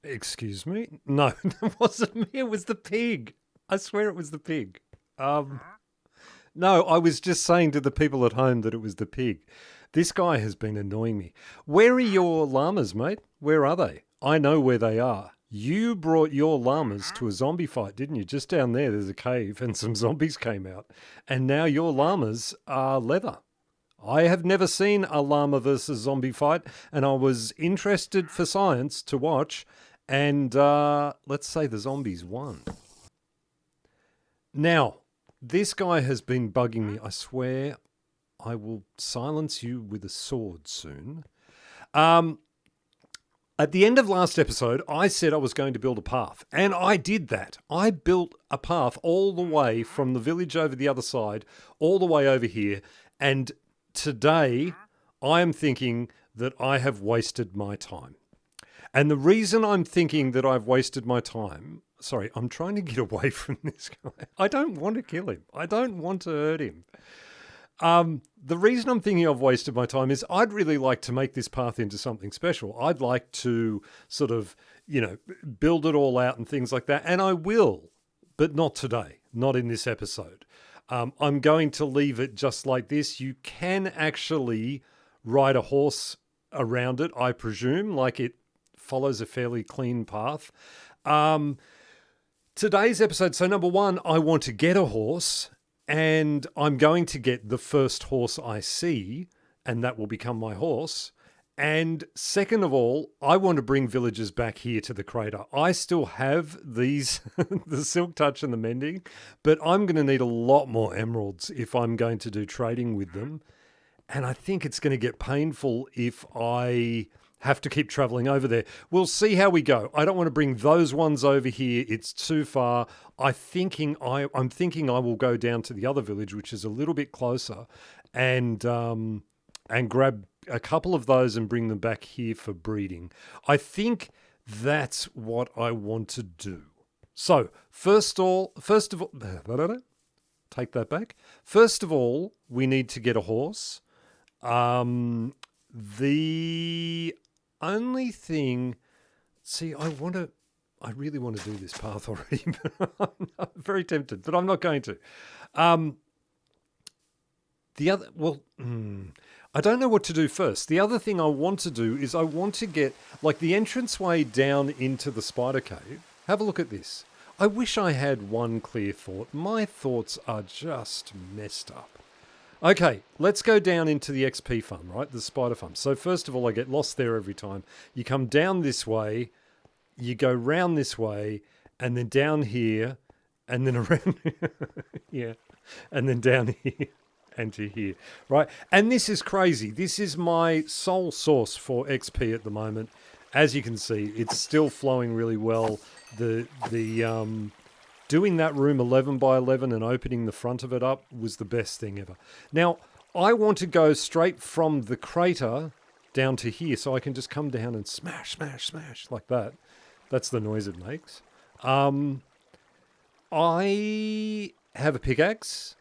Excuse me? No, it wasn't me. It was the pig. I swear it was the pig. Um, no, I was just saying to the people at home that it was the pig. This guy has been annoying me. Where are your llamas, mate? Where are they? I know where they are. You brought your llamas to a zombie fight, didn't you? Just down there, there's a cave and some zombies came out. And now your llamas are leather. I have never seen a llama versus zombie fight, and I was interested for science to watch. And let's say the zombies won. Now, this guy has been bugging me. I swear I will silence you with a sword soon. Um, at the end of last episode, I said I was going to build a path, and I did that. I built a path all the way from the village over the other side, all the way over here, and today I am thinking that I have wasted my time. And the reason I'm thinking that I've wasted my time, sorry, I'm trying to get away from this guy. I don't want to kill him. I don't want to hurt him. The reason I'm thinking I've wasted my time is I'd really like to make this path into something special. I'd like to sort of, build it all out and things like that. And I will, but not today, not in this episode. I'm going to leave it just like this. You can actually ride a horse around it, I presume, like it follows a fairly clean path. Today's episode, so number one, I want to get a horse, and I'm going to get the first horse I see, and that will become my horse. And second of all, I want to bring villagers back here to the crater. I still have these, the silk touch and the mending, but I'm going to need a lot more emeralds if I'm going to do trading with them. And I think it's going to get painful if I have to keep traveling over there. We'll see how we go. I don't want to bring those ones over here. It's too far. I'm thinking I will go down to the other village, which is a little bit closer, and grab a couple of those and bring them back here for breeding. I think that's what I want to do. So first of all, take that back. First of all, we need to get a horse. The only thing, I really want to do this path already, but I'm very tempted, but I'm not going to. I don't know what to do first. The other thing I want to do is I want to get, like, the entranceway down into the spider cave. Have a look at this. I wish I had one clear thought. My thoughts are just messed up. Okay, let's go down into the XP farm, right? The spider farm. So first of all, I get lost there every time. You come down this way, you go round this way, and then down here, and then around here. Yeah, and then down here and to here, right? And this is crazy. This is my sole source for XP at the moment. As you can see, it's still flowing really well. Doing that room 11 by 11 and opening the front of it up was the best thing ever. Now, I want to go straight from the crater down to here, so I can just come down and smash, smash, smash, like that. That's the noise it makes. I have a pickaxe.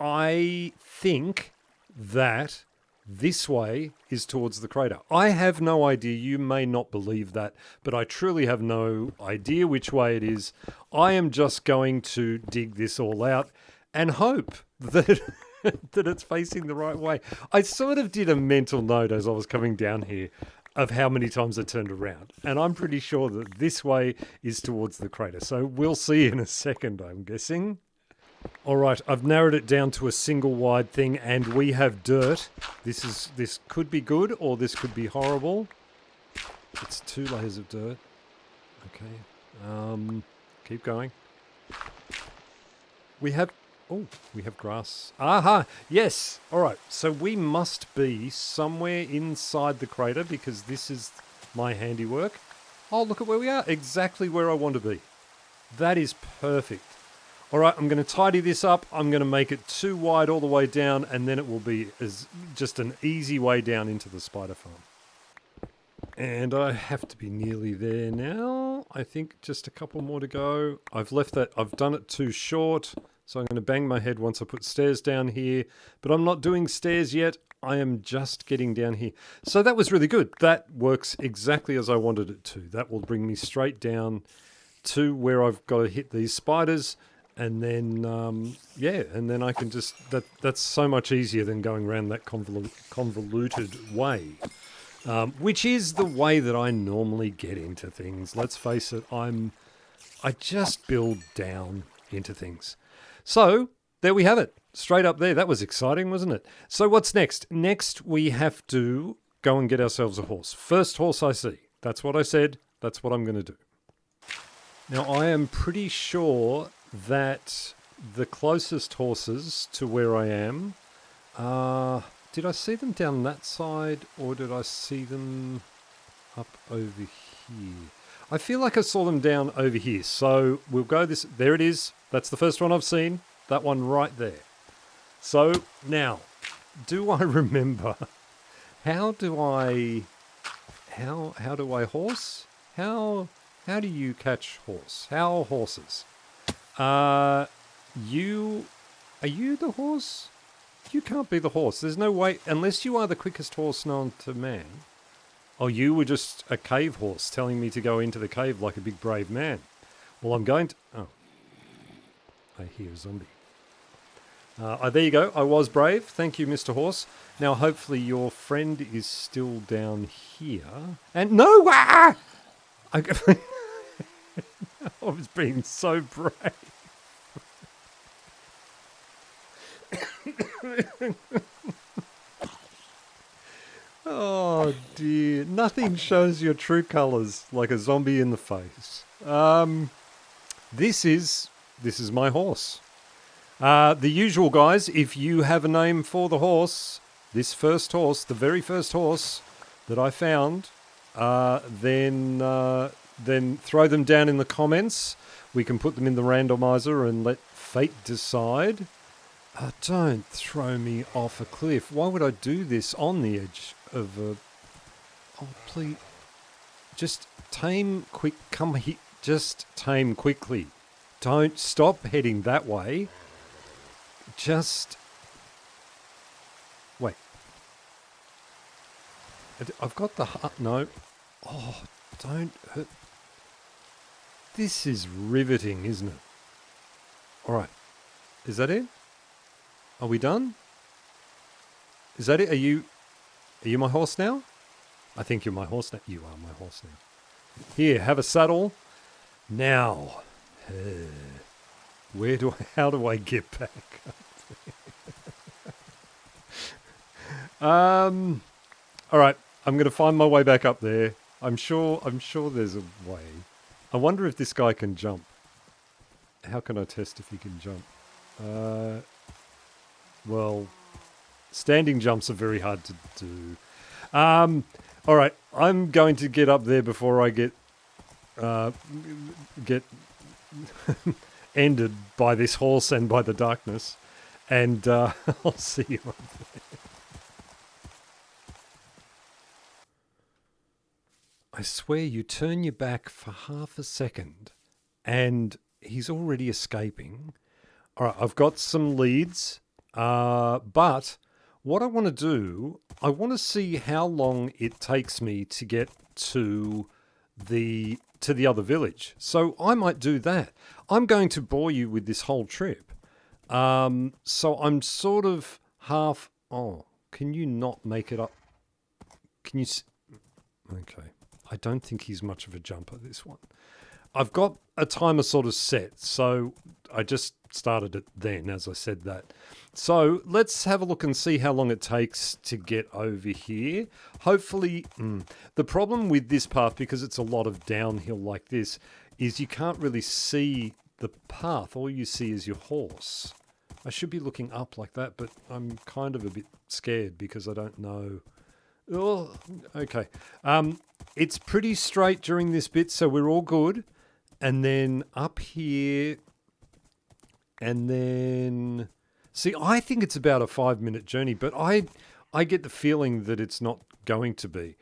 I think that this way is towards the crater. I have no idea. You may not believe that, but I truly have no idea which way it is. I am just going to dig this all out and hope that that it's facing the right way. I sort of did a mental note as I was coming down here of how many times I turned around, and I'm pretty sure that this way is towards the crater. So we'll see in a second, I'm guessing. All right, I've narrowed it down to a single wide thing, and we have dirt. This could be good, or this could be horrible. It's 2 layers of dirt. Okay, keep going. We have grass. Aha, yes. All right, so we must be somewhere inside the crater because this is my handiwork. Oh, look at where we are. Exactly where I want to be. That is perfect. All right, I'm going to tidy this up. I'm going to make it too wide all the way down, and then it will be just an easy way down into the spider farm. And I have to be nearly there now. I think just a couple more to go. I've done it too short, So I'm going to bang my head once I put stairs down here. But I'm not doing stairs yet. I am just getting down here. So that was really good. That works exactly as I wanted it to. That will bring me straight down to where I've got to hit these spiders. And then, yeah, and then I can just... That's so much easier than going around that convoluted way. Which is the way that I normally get into things. Let's face it, I just build down into things. So, there we have it. Straight up there. That was exciting, wasn't it? So what's next? Next, we have to go and get ourselves a horse. First horse I see. That's what I said. That's what I'm going to do. Now, I am pretty sure that the closest horses to where I am are... Did I see them down that side, or did I see them up over here? I feel like I saw them down over here. So we'll go this... There it is. That's the first one I've seen. That one right there. So now, do I remember... How do I horse? How do you catch horse? How horses? Are you the horse? You can't be the horse. There's no way, unless you are the quickest horse known to man. Oh, you were just a cave horse telling me to go into the cave like a big brave man. Well, I'm going to... Oh. I hear a zombie. There you go. I was brave. Thank you, Mr. Horse. Now, hopefully your friend is still down here. And no! Ah! I was being so brave. Oh dear. Nothing shows your true colours like a zombie in the face. This is my horse. The usual, guys, if you have a name for the horse, this first horse, the very first horse that I found, then throw them down in the comments. We can put them in the randomizer and let fate decide. Don't throw me off a cliff. Why would I do this on the edge of a... Oh, please. Just tame quick. Come here. Just tame quickly. Don't stop heading that way. Just... Wait. I've got the... No. Oh, don't hurt. This is riveting, isn't it? All right. Is that it? Are we done? Is that it? Are you my horse now? I think you're my horse now. You are my horse now. Here, have a saddle. Now, how do I get back? All right, I'm going to find my way back up there. I'm sure there's a way. I wonder if this guy can jump. How can I test if he can jump? Well, standing jumps are very hard to do. All right, I'm going to get up there before I get ended by this horse and by the darkness, and I'll see you up there. I swear, you turn your back for half a second, and he's already escaping. All right, I've got some leads. But what I want to do, I want to see how long it takes me to get to the other village. So I might do that. I'm going to bore you with this whole trip. So I'm sort of half... Oh, can you not make it up? Can you... Okay. I don't think he's much of a jumper, this one. I've got a timer sort of set, so I just started it then as I said that. So let's have a look and see how long it takes to get over here. Hopefully, the problem with this path, because it's a lot of downhill like this, is you can't really see the path. All you see is your horse. I should be looking up like that, but I'm kind of a bit scared because I don't know. Oh, okay. It's pretty straight during this bit, so we're all good. And then up here, and then... See, I think it's about a 5-minute journey, but I get the feeling that it's not going to be.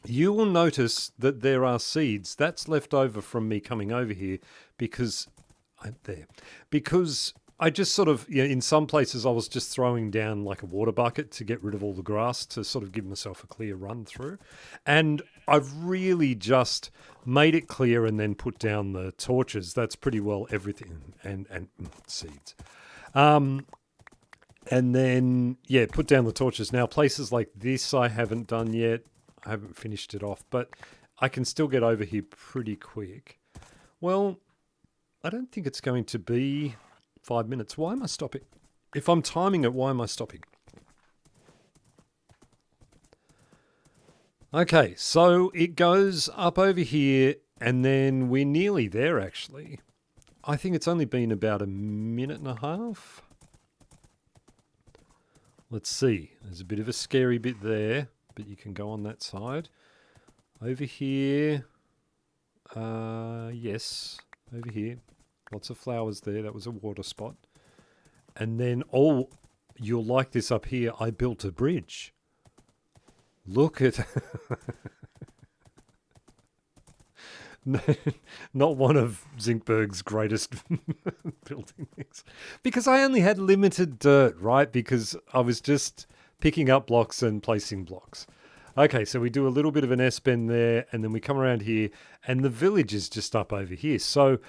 You will notice that there are seeds. That's left over from me coming over here because there, because I just sort of, in some places I was just throwing down like a water bucket to get rid of all the grass to sort of give myself a clear run through. And I've really just made it clear and then put down the torches. That's pretty well everything, and seeds. And then, yeah, put down the torches. Now, places like this I haven't done yet. I haven't finished it off, but I can still get over here pretty quick. Well, I don't think it's going to be 5 minutes. Why am I stopping? If I'm timing it, why am I stopping? Okay, so it goes up over here, and then we're nearly there, actually. I think it's only been about a minute and a half. Let's see. There's a bit of a scary bit there, but you can go on that side. Over here. Yes, over here. Lots of flowers there. That was a water spot. And then, oh, you'll like this up here. I built a bridge. Look at... Not one of Zinkberg's greatest building things. Because I only had limited dirt, right? Because I was just picking up blocks and placing blocks. Okay, so we do a little bit of an S-bend there, and then we come around here, and the village is just up over here. So,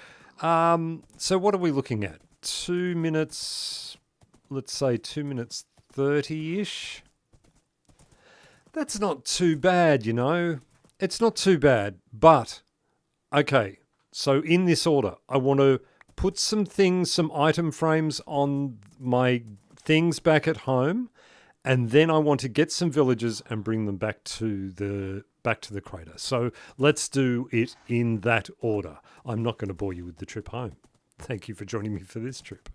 so what are we looking at? 2 minutes, let's say 2 minutes 30-ish. That's not too bad, It's not too bad, but... Okay, so in this order, I want to put some things, some item frames on my things back at home, and then I want to get some villagers and bring them back to the crater. So let's do it in that order. I'm not going to bore you with the trip home. Thank you for joining me for this trip.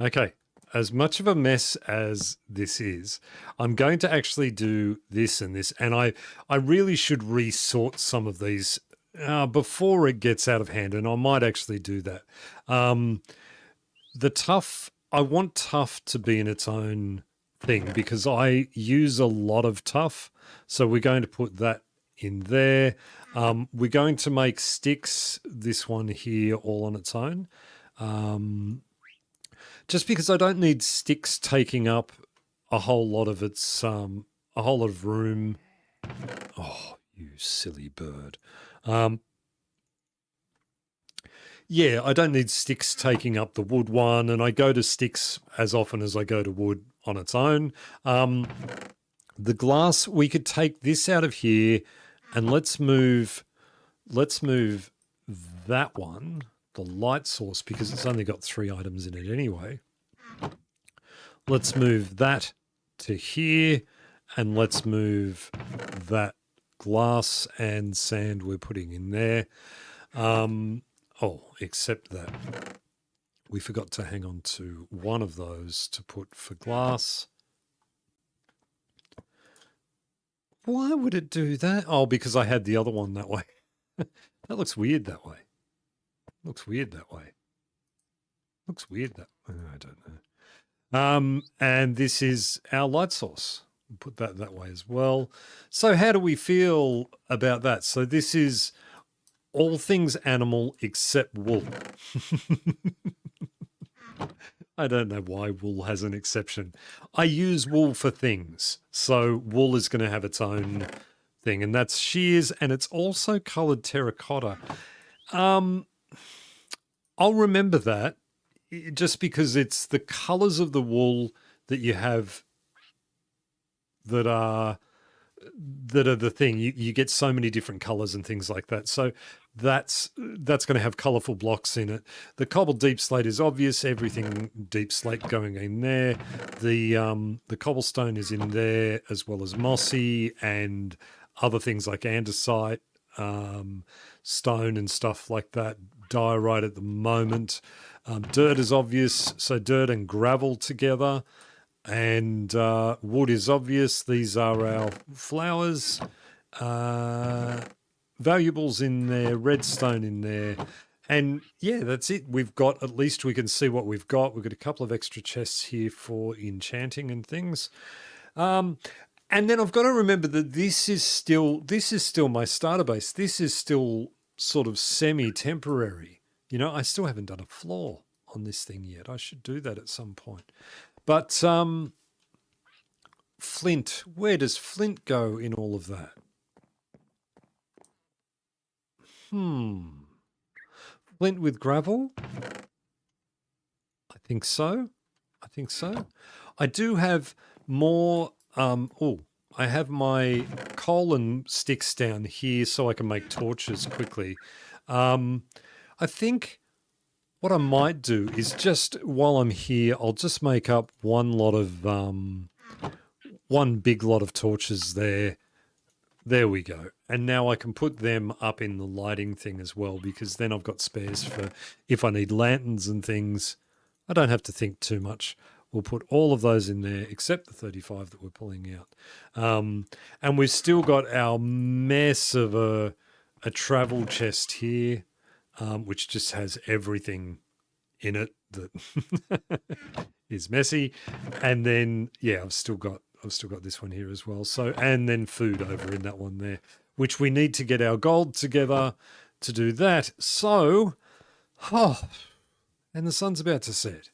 Okay, as much of a mess as this is, I'm going to actually do this and this, and I really should resort some of these before it gets out of hand, and I might actually do that. The tuff, I want tuff to be in its own thing because I use a lot of tuff, so we're going to put that in there. We're going to make sticks, this one here, all on its own. Just because I don't need sticks taking up a whole lot of its, a whole lot of room. Oh, you silly bird. Yeah, I don't need sticks taking up the wood one, and I go to sticks as often as I go to wood on its own. The glass, we could take this out of here, and let's move that one, the light source, because it's only got 3 items in it anyway. Let's move that to here, and let's move that glass and sand we're putting in there. Except that we forgot to hang on to one of those to put for glass. Why would it do that? Oh, because I had the other one that way. That looks weird that way. Looks weird that way. Looks weird that way. I don't know. And this is our light source. Put that way as well. So how do we feel about that? So this is all things animal except wool. I don't know why wool has an exception. I use wool for things. So wool is going to have its own thing, and that's shears, and it's also colored terracotta. I'll remember that just because it's the colors of the wool that you have that are the thing. You get so many different colors and things like that. So that's going to have colorful blocks in it. The cobbled deep slate is obvious. Everything deep slate going in there. The cobblestone is in there, as well as mossy and other things like andesite, stone and stuff like that. Diorite at the moment. Dirt is obvious. So dirt and gravel together. And wood is obvious. These are our flowers. Valuables in there, redstone in there. And yeah, that's it. We've got, at least we can see what we've got. We've got a couple of extra chests here for enchanting and things. And then I've got to remember that this is still my starter base. This is still sort of semi-temporary. You know, I still haven't done a floor on this thing yet. I should do that at some point. But flint, where does flint go in all of that? Flint with gravel? I think so. I think so. I do have more. I have my coal and sticks down here so I can make torches quickly. I think what I might do is just while I'm here, I'll just make up one big lot of torches there. There we go. And now I can put them up in the lighting thing as well, because then I've got spares for if I need lanterns and things. I don't have to think too much. We'll put all of those in there except the 35 that we're pulling out. And we've still got our mess of a travel chest here, which just has everything in it that is messy. And then, yeah, I've still got this one here as well. So, and then food over in that one there, which we need to get our gold together to do that. So, and the sun's about to set.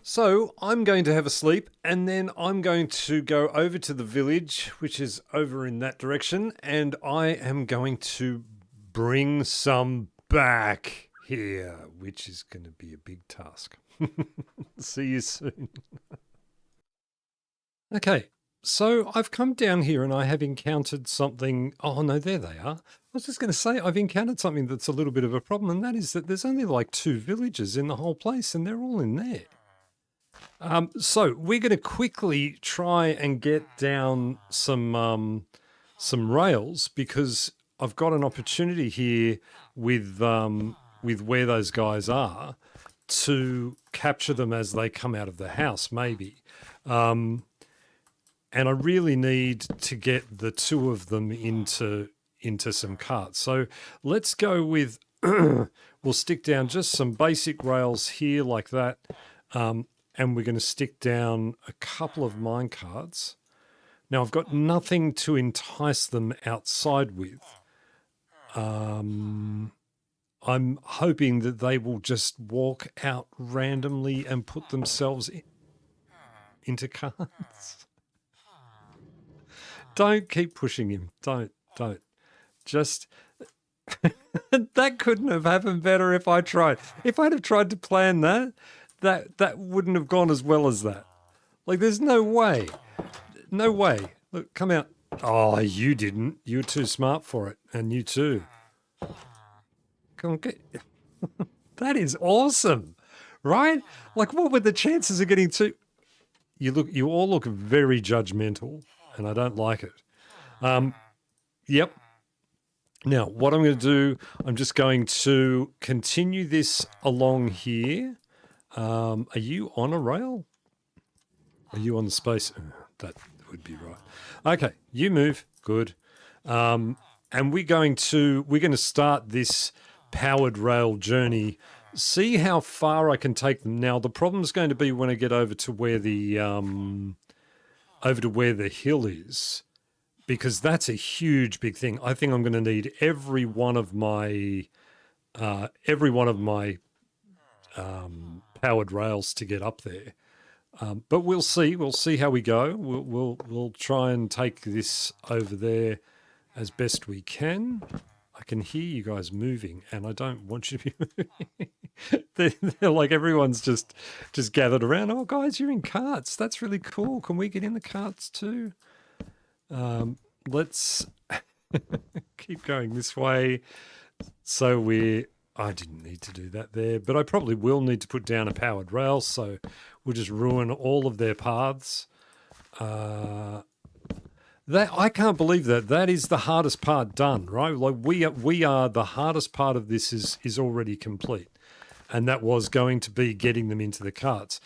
So I'm going to have a sleep, and then I'm going to go over to the village, which is over in that direction, and I am going to bring some back here, which is going to be a big task. See you soon. Okay, so I've come down here and I have encountered something. Oh, no, there they are. I was just going to say I've encountered something that's a little bit of a problem, and that is that there's only like 2 villages in the whole place, and they're all in there. So we're going to quickly try and get down some rails, because I've got an opportunity here with where those guys are to capture them as they come out of the house, maybe. And I really need to get the 2 of them into some carts. So let's go with we'll stick down just some basic rails here like that. And we're going to stick down a couple of mine carts. Now, I've got nothing to entice them outside with. I'm hoping that they will just walk out randomly and put themselves into carts. Don't keep pushing him. Don't. Just... that couldn't have happened better if I tried. If I'd have tried to plan that wouldn't have gone as well as that. Like, there's no way. No way. Look, come out. Oh, you didn't. You were too smart for it. And you too. Come on, get... That is awesome. Right? Like, what were the chances of getting two? You all look very judgmental, and I don't like it. Yep. Now, what I'm going to do, I'm just going to continue this along here. Are you on a rail? Are you on the space? That would be right. Okay, you move. Good. And we're going to start this powered rail journey. See how far I can take them. Now, the problem's going to be when I get over to where the hill is, because that's a huge big thing. I think I'm going to need every one of my powered rails to get up there. But we'll see. We'll see how we go. We'll try and take this over there as best we can. I can hear you guys moving, and I don't want you to be moving. they're like everyone's just gathered around. Oh, guys, you're in carts. That's really cool. Can we get in the carts too? Let's keep going this way. So I didn't need to do that there, but I probably will need to put down a powered rail, so we'll just ruin all of their paths. That I can't believe that. That is the hardest part done, right? Like we are the hardest part of this is already complete, and that was going to be getting them into the carts.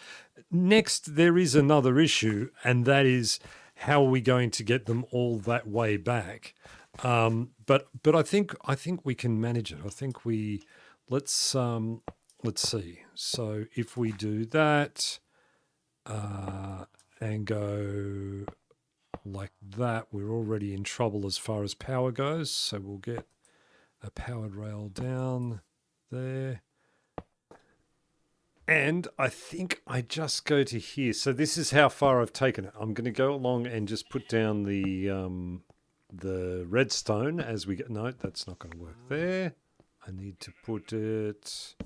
Next, there is another issue, and that is how are we going to get them all that way back? But I think we can manage it. I think let's see. So if we do that and go like that, we're already in trouble as far as power goes. So we'll get a powered rail down there. And I think I just go to here. So this is how far I've taken it. I'm going to go along and just put down the redstone as we get. No, that's not going to work there. I need to put it.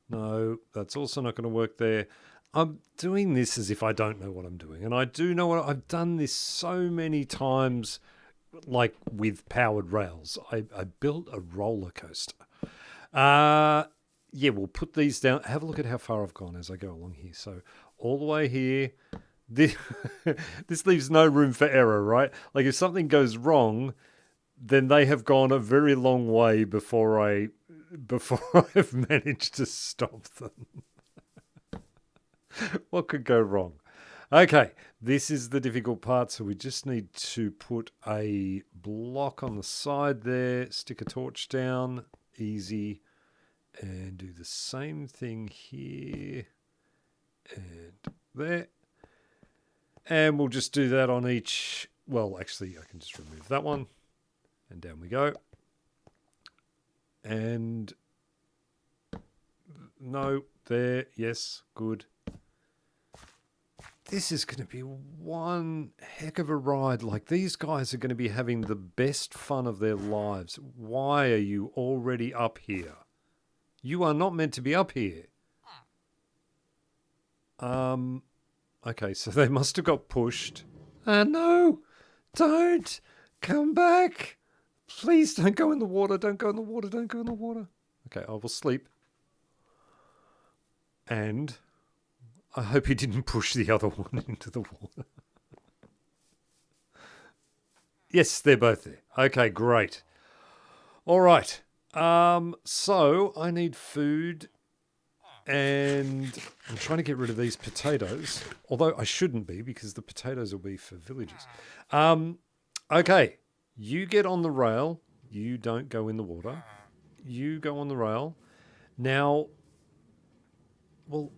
No, that's also not going to work there. I'm doing this as if I don't know what I'm doing. And I do know what I've done this so many times, like with powered rails. I built a roller coaster. Yeah, we'll put these down. Have a look at how far I've gone as I go along here. So all the way here. This, this leaves no room for error, right? Like if something goes wrong, then they have gone a very long way before I've managed to stop them. What could go wrong? Okay, this is the difficult part. So we just need to put a block on the side there, stick a torch down, easy. And do the same thing here and there. And we'll just do that on each. Well, actually, I can just remove that one. And down we go. And no, there. Yes, good. This is going to be one heck of a ride. Like, these guys are going to be having the best fun of their lives. Why are you already up here? You are not meant to be up here. Okay, so they must have got pushed. No, don't come back. Please don't go in the water. Don't go in the water. Don't go in the water. Okay, I will sleep. And I hope he didn't push the other one into the water. Yes, they're both there. Okay, great. All right. So I need food and I'm trying to get rid of these potatoes, although I shouldn't be because the potatoes will be for villagers. Okay, you get on the rail. You don't go in the water. You go on the rail. Now, well,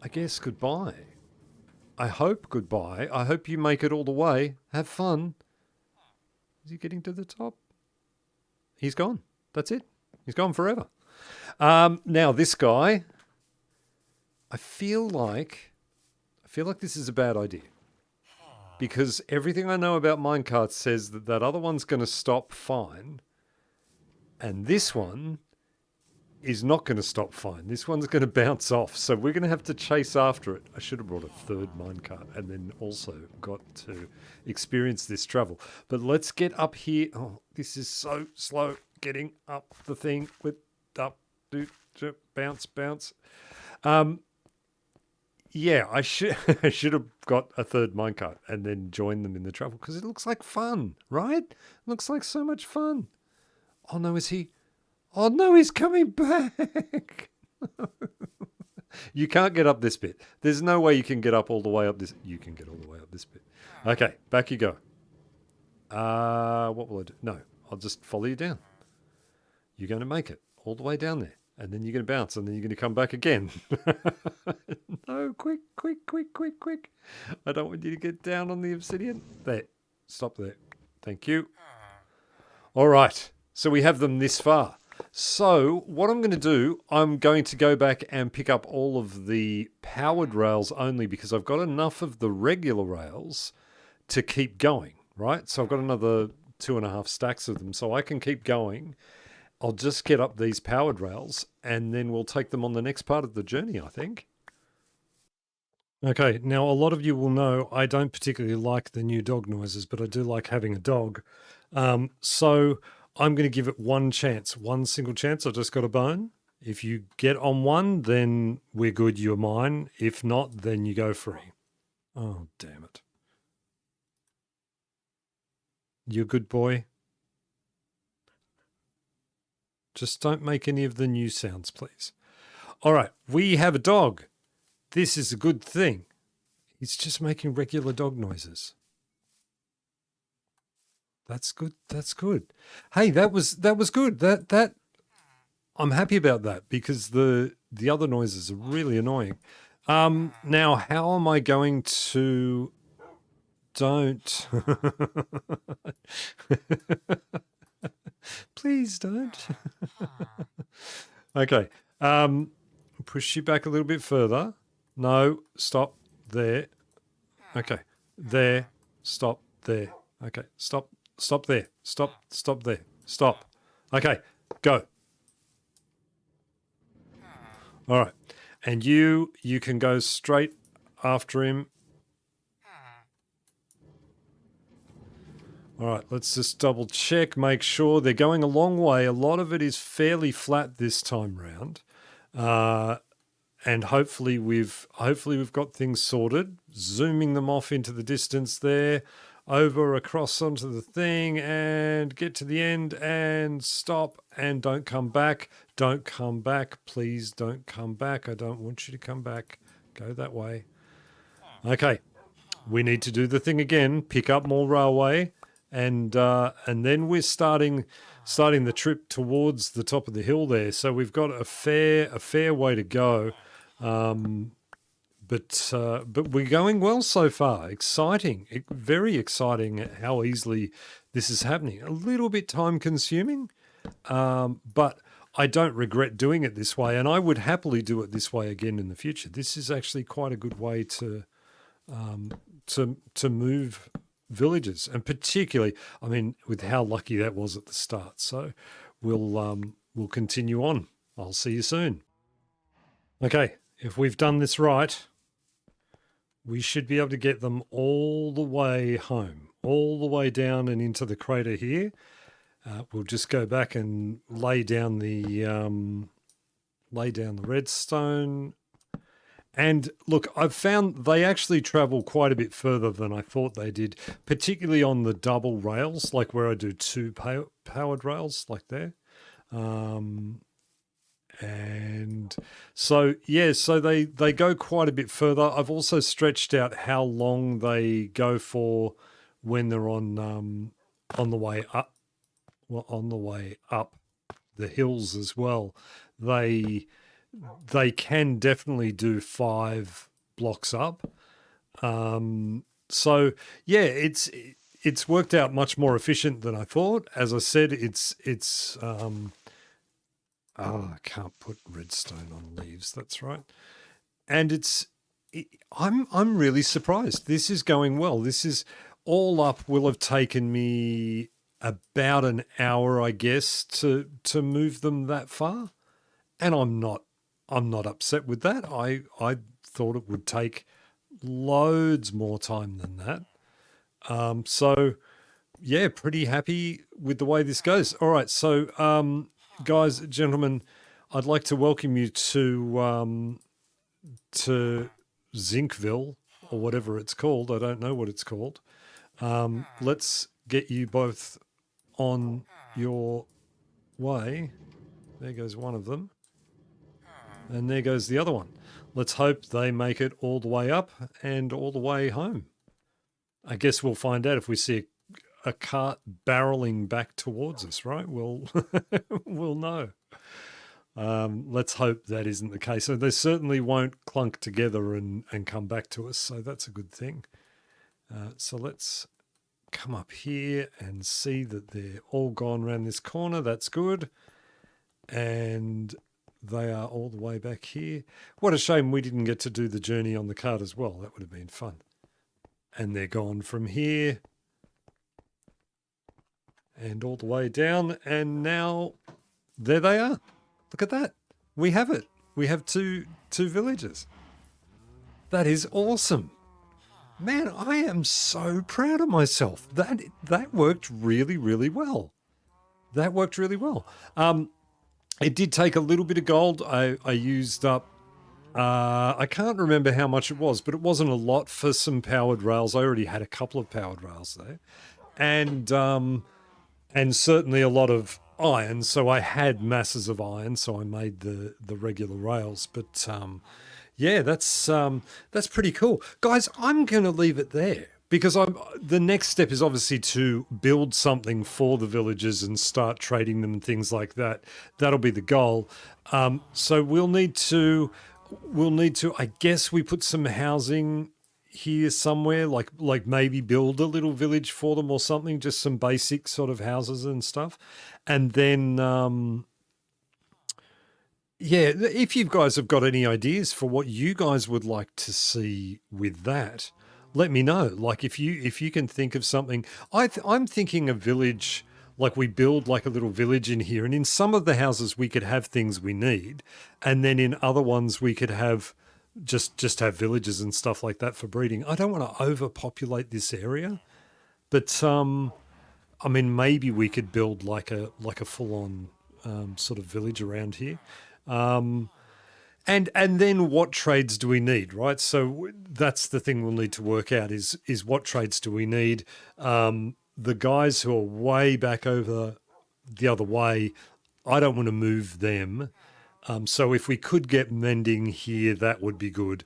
I guess goodbye. I hope goodbye. I hope you make it all the way. Have fun. Is he getting to the top? He's gone. That's it. He's gone forever. Now this guy, I feel like this is a bad idea because everything I know about minecarts says that that other one's going to stop fine, and this one is not going to stop fine. This one's going to bounce off, so we're going to have to chase after it. I should have brought a third minecart and then also got to experience this travel. But let's get up here. Oh, this is so slow. Getting up the thing with up, bounce. Yeah, I should have got a third minecart and then joined them in the travel because it looks like fun, right? It looks like so much fun. Oh no, is he? Oh no, he's coming back. You can't get up this bit. There's no way you can get up all the way up this. You can get all the way up this bit. Okay, back you go. What will I do? No, I'll just follow you down. You're going to make it all the way down there. And then you're going to bounce and then you're going to come back again. No, quick. I don't want you to get down on the obsidian. There. Stop there. Thank you. All right. So we have them this far. So what I'm going to do, I'm going to go back and pick up all of the powered rails only because I've got enough of the regular rails to keep going, right? So I've got another 2.5 stacks of them so I can keep going. I'll just get up these powered rails and then we'll take them on the next part of the journey, I think. Okay, now a lot of you will know I don't particularly like the new dog noises, but I do like having a dog. So I'm going to give it one chance, one single chance. I just got a bone. If you get on one, then we're good, you're mine. If not, then you go free. Oh, damn it. You're a good boy. Just don't make any of the new sounds, please. All right, we have a dog. This is a good thing. He's just making regular dog noises. That's good. That's good. Hey, that was good. That I'm happy about that because the other noises are really annoying. Now how am I going to Don't. Please don't. Okay. Push you back a little bit further. No, stop there. Okay. There. Stop there. Okay. Stop. Stop there. Stop. Stop there. Stop. Okay. Go. All right. And you can go straight after him. All right, let's just double check, make sure they're going a long way. A lot of it is fairly flat this time round. And hopefully we've got things sorted. Zooming them off into the distance there, over across onto the thing, and get to the end and stop and don't come back. Don't come back. Please don't come back. I don't want you to come back. Go that way. Okay. We need to do the thing again, pick up more railway, and then we're starting the trip towards the top of the hill there. So we've got a fair way to go. But we're going well so far. Exciting, very exciting how easily this is happening. A little bit time consuming, but I don't regret doing it this way, and I would happily do it this way again in the future. This is actually quite a good way to move villages, and particularly, I mean, with how lucky that was at the start. So we'll continue on. I'll see you soon. Okay, if we've done this right, we should be able to get them all the way home, all the way down and into the crater here. We'll just go back and lay down the redstone. And look, I've found they actually travel quite a bit further than I thought they did, particularly on the double rails, like where I do two powered rails like there. And so, yeah, so they go quite a bit further. I've also stretched out how long they go for when they're on the way up, on the way up the hills as well. They can definitely do 5 blocks up. So yeah, it's worked out much more efficient than I thought. As I said, I can't put redstone on leaves. That's right. And I'm really surprised. This is going well. This is all up will have taken me about an hour, I guess, to move them that far. And I'm not upset with that. I thought it would take loads more time than that. So yeah, pretty happy with the way this goes. All right, so guys, gentlemen, I'd like to welcome you to Zinkville or whatever it's called. I don't know what it's called. Let's get you both on your way. There goes one of them. And there goes the other one. Let's hope they make it all the way up and all the way home. I guess we'll find out if we see a cart barreling back towards us, right? We'll know. Let's hope that isn't the case. So they certainly won't clunk together and come back to us. So that's a good thing. So let's come up here and see that they're all gone around this corner. That's good. And they are all the way back here. What a shame we didn't get to do the journey on the cart as well. That would have been fun. And they're gone from here and all the way down. And now there they are. Look at that. We have it. We have two villages. That is awesome. Man, I am so proud of myself. That worked really, really well. That worked really well. It did take a little bit of gold. I used up, I can't remember how much it was, but it wasn't a lot for some powered rails. I already had a couple of powered rails there. And certainly a lot of iron. So I had masses of iron, so I made the regular rails. But yeah, that's pretty cool. Guys, I'm going to leave it there. Because the next step is obviously to build something for the villagers and start trading them and things like that. That'll be the goal. So we'll need to. I guess we put some housing here somewhere, like maybe build a little village for them or something, just some basic sort of houses and stuff. And then yeah, if you guys have got any ideas for what you guys would like to see with that, let me know. Like if you can think of something, I'm thinking a village, like we build like a little village in here, and in some of the houses we could have things we need, and then in other ones we could have just have villages and stuff like that for breeding. I don't want to overpopulate this area, but I mean maybe we could build like a full on sort of village around here. And then what trades do we need, right? So that's the thing we'll need to work out is what trades do we need? The guys who are way back over the other way, I don't want to move them. So if we could get mending here, that would be good.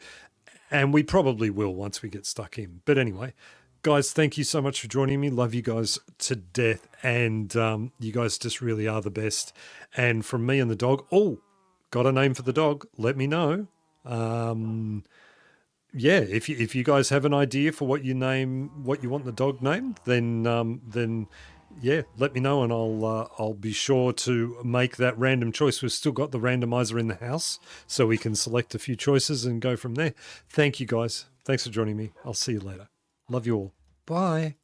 And we probably will once we get stuck in. But anyway, guys, thank you so much for joining me. Love you guys to death. And you guys just really are the best. And from me and the dog, got a name for the dog, let me know. Yeah, if you guys have an idea for what you want the dog named, then yeah, let me know and I'll be sure to make that random choice. We've still got the randomizer in the house, so we can select a few choices and go from there. Thank you guys. Thanks for joining me. I'll see you later. Love you all. Bye.